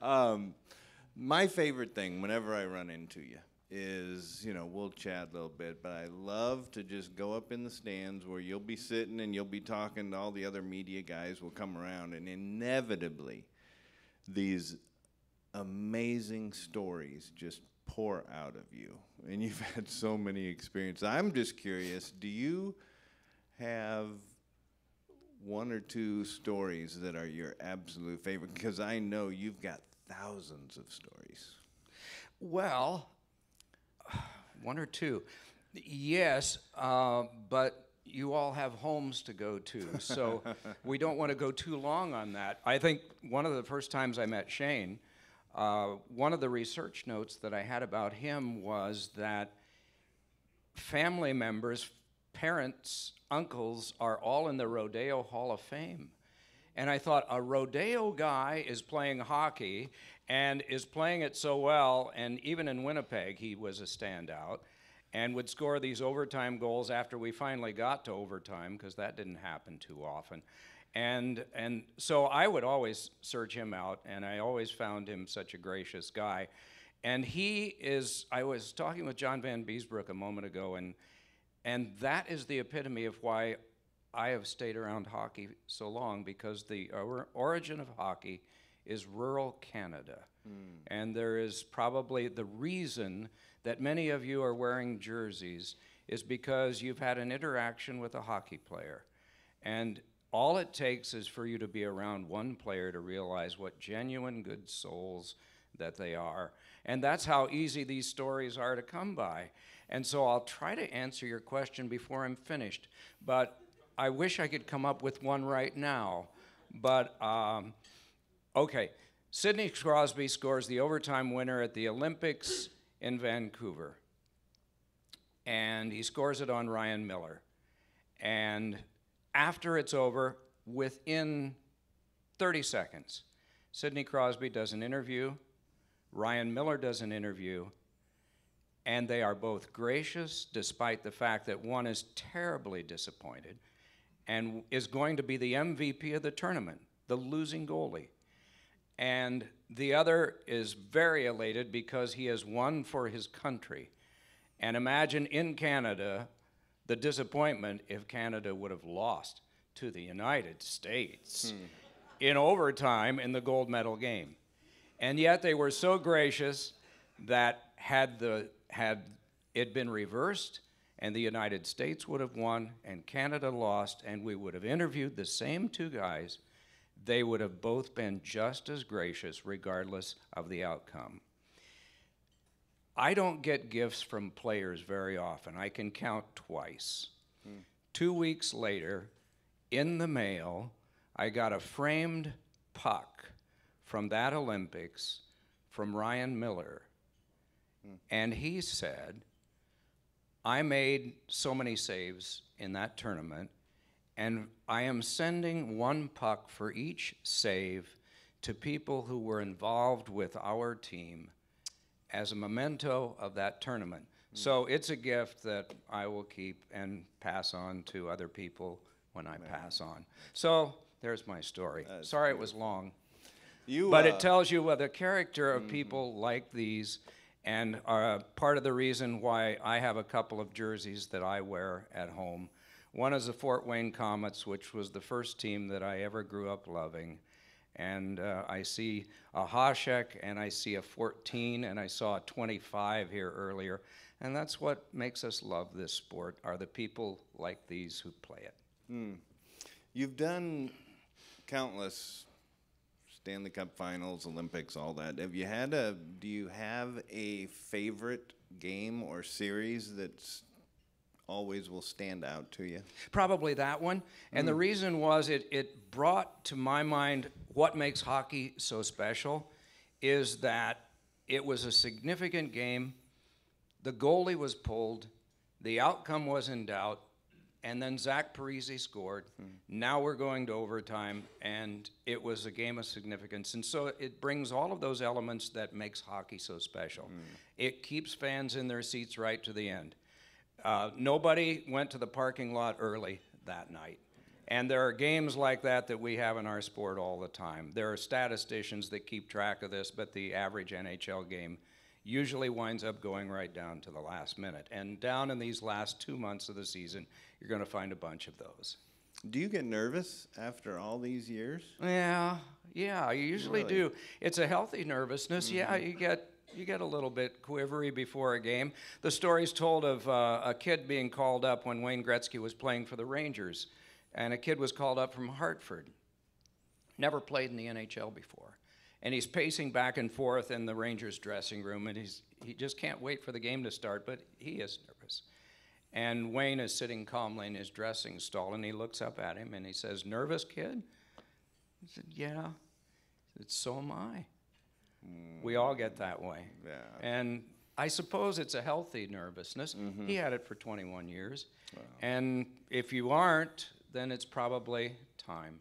Um, my favorite thing whenever I run into you is, we'll chat a little bit, but I love to just go up in the stands where you'll be sitting and you'll be talking to all the other media guys will come around, and inevitably these amazing stories just pour out of you. And you've had so many experiences. I'm just curious, do you have one or two stories that are your absolute favorite? Because I know you've got thousands of stories. Well, one or two. Yes, but you all have homes to go to, so we don't want to go too long on that. I think one of the first times I met Shane, one of the research notes that I had about him was that family members, parents, uncles are all in the Rodeo Hall of Fame. And I thought, a rodeo guy is playing hockey and is playing it so well, and even in Winnipeg he was a standout and would score these overtime goals after we finally got to overtime, because that didn't happen too often. And so I would always search him out, and I always found him such a gracious guy. And I was talking with John Van Beesbrook a moment ago, and that is the epitome of why I have stayed around hockey so long, because the origin of hockey is rural Canada. And there is probably the reason that many of you are wearing jerseys is because you've had an interaction with a hockey player. And all it takes is for you to be around one player to realize what genuine good souls that they are. And that's how easy these stories are to come by. And so I'll try to answer your question before I'm finished. But I wish I could come up with one right now. But, okay. Sidney Crosby scores the overtime winner at the Olympics in Vancouver. And he scores it on Ryan Miller. And after it's over, within 30 seconds, Sidney Crosby does an interview, Ryan Miller does an interview, and they are both gracious, despite the fact that one is terribly disappointed and is going to be the MVP of the tournament, the losing goalie. And the other is very elated because he has won for his country. And imagine in Canada the disappointment if Canada would have lost to the United States in overtime in the gold medal game. And yet they were so gracious that had it been reversed and the United States would have won and Canada lost and we would have interviewed the same two guys, they would have both been just as gracious regardless of the outcome. I don't get gifts from players very often. I can count twice. 2 weeks later, in the mail, I got a framed puck from that Olympics from Ryan Miller. And he said, I made so many saves in that tournament, and I am sending one puck for each save to people who were involved with our team as a memento of that tournament. So it's a gift that I will keep and pass on to other people when I pass on. So there's my story. Sorry it was long. But it tells you the character of people like these, and part of the reason why I have a couple of jerseys that I wear at home. One is the Fort Wayne Comets, which was the first team that I ever grew up loving. And I see a Hasek, and I see a 14, and I saw a 25 here earlier. And that's what makes us love this sport, are the people like these who play it. You've done countless Stanley Cup Finals, Olympics, all that. Do you have a favorite game or series that's always will stand out to you? Probably that one. And the reason was it brought to my mind what makes hockey so special is that it was a significant game. The goalie was pulled. The outcome was in doubt. And then Zach Parise scored. Now we're going to overtime, and it was a game of significance. And so it brings all of those elements that makes hockey so special. It keeps fans in their seats right to the end. Nobody went to the parking lot early that night. And there are games like that that we have in our sport all the time. There are statisticians that keep track of this, but the average NHL game usually winds up going right down to the last minute. And down in these last 2 months of the season, you're going to find a bunch of those. Do you get nervous after all these years? Yeah, you usually Really? do. It's a healthy nervousness. Yeah, you get a little bit quivery before a game. The story's told of a kid being called up when Wayne Gretzky was playing for the Rangers, and a kid was called up from Hartford. Never played in the NHL before. And he's pacing back and forth in the Rangers dressing room, and he just can't wait for the game to start, but he is nervous. And Wayne is sitting calmly in his dressing stall, and he looks up at him, and he says, "Nervous, kid?" He said, "Yeah." He said, "So am I." We all get that way. Yeah. And I suppose it's a healthy nervousness. He had it for 21 years. Wow. And if you aren't, then it's probably time.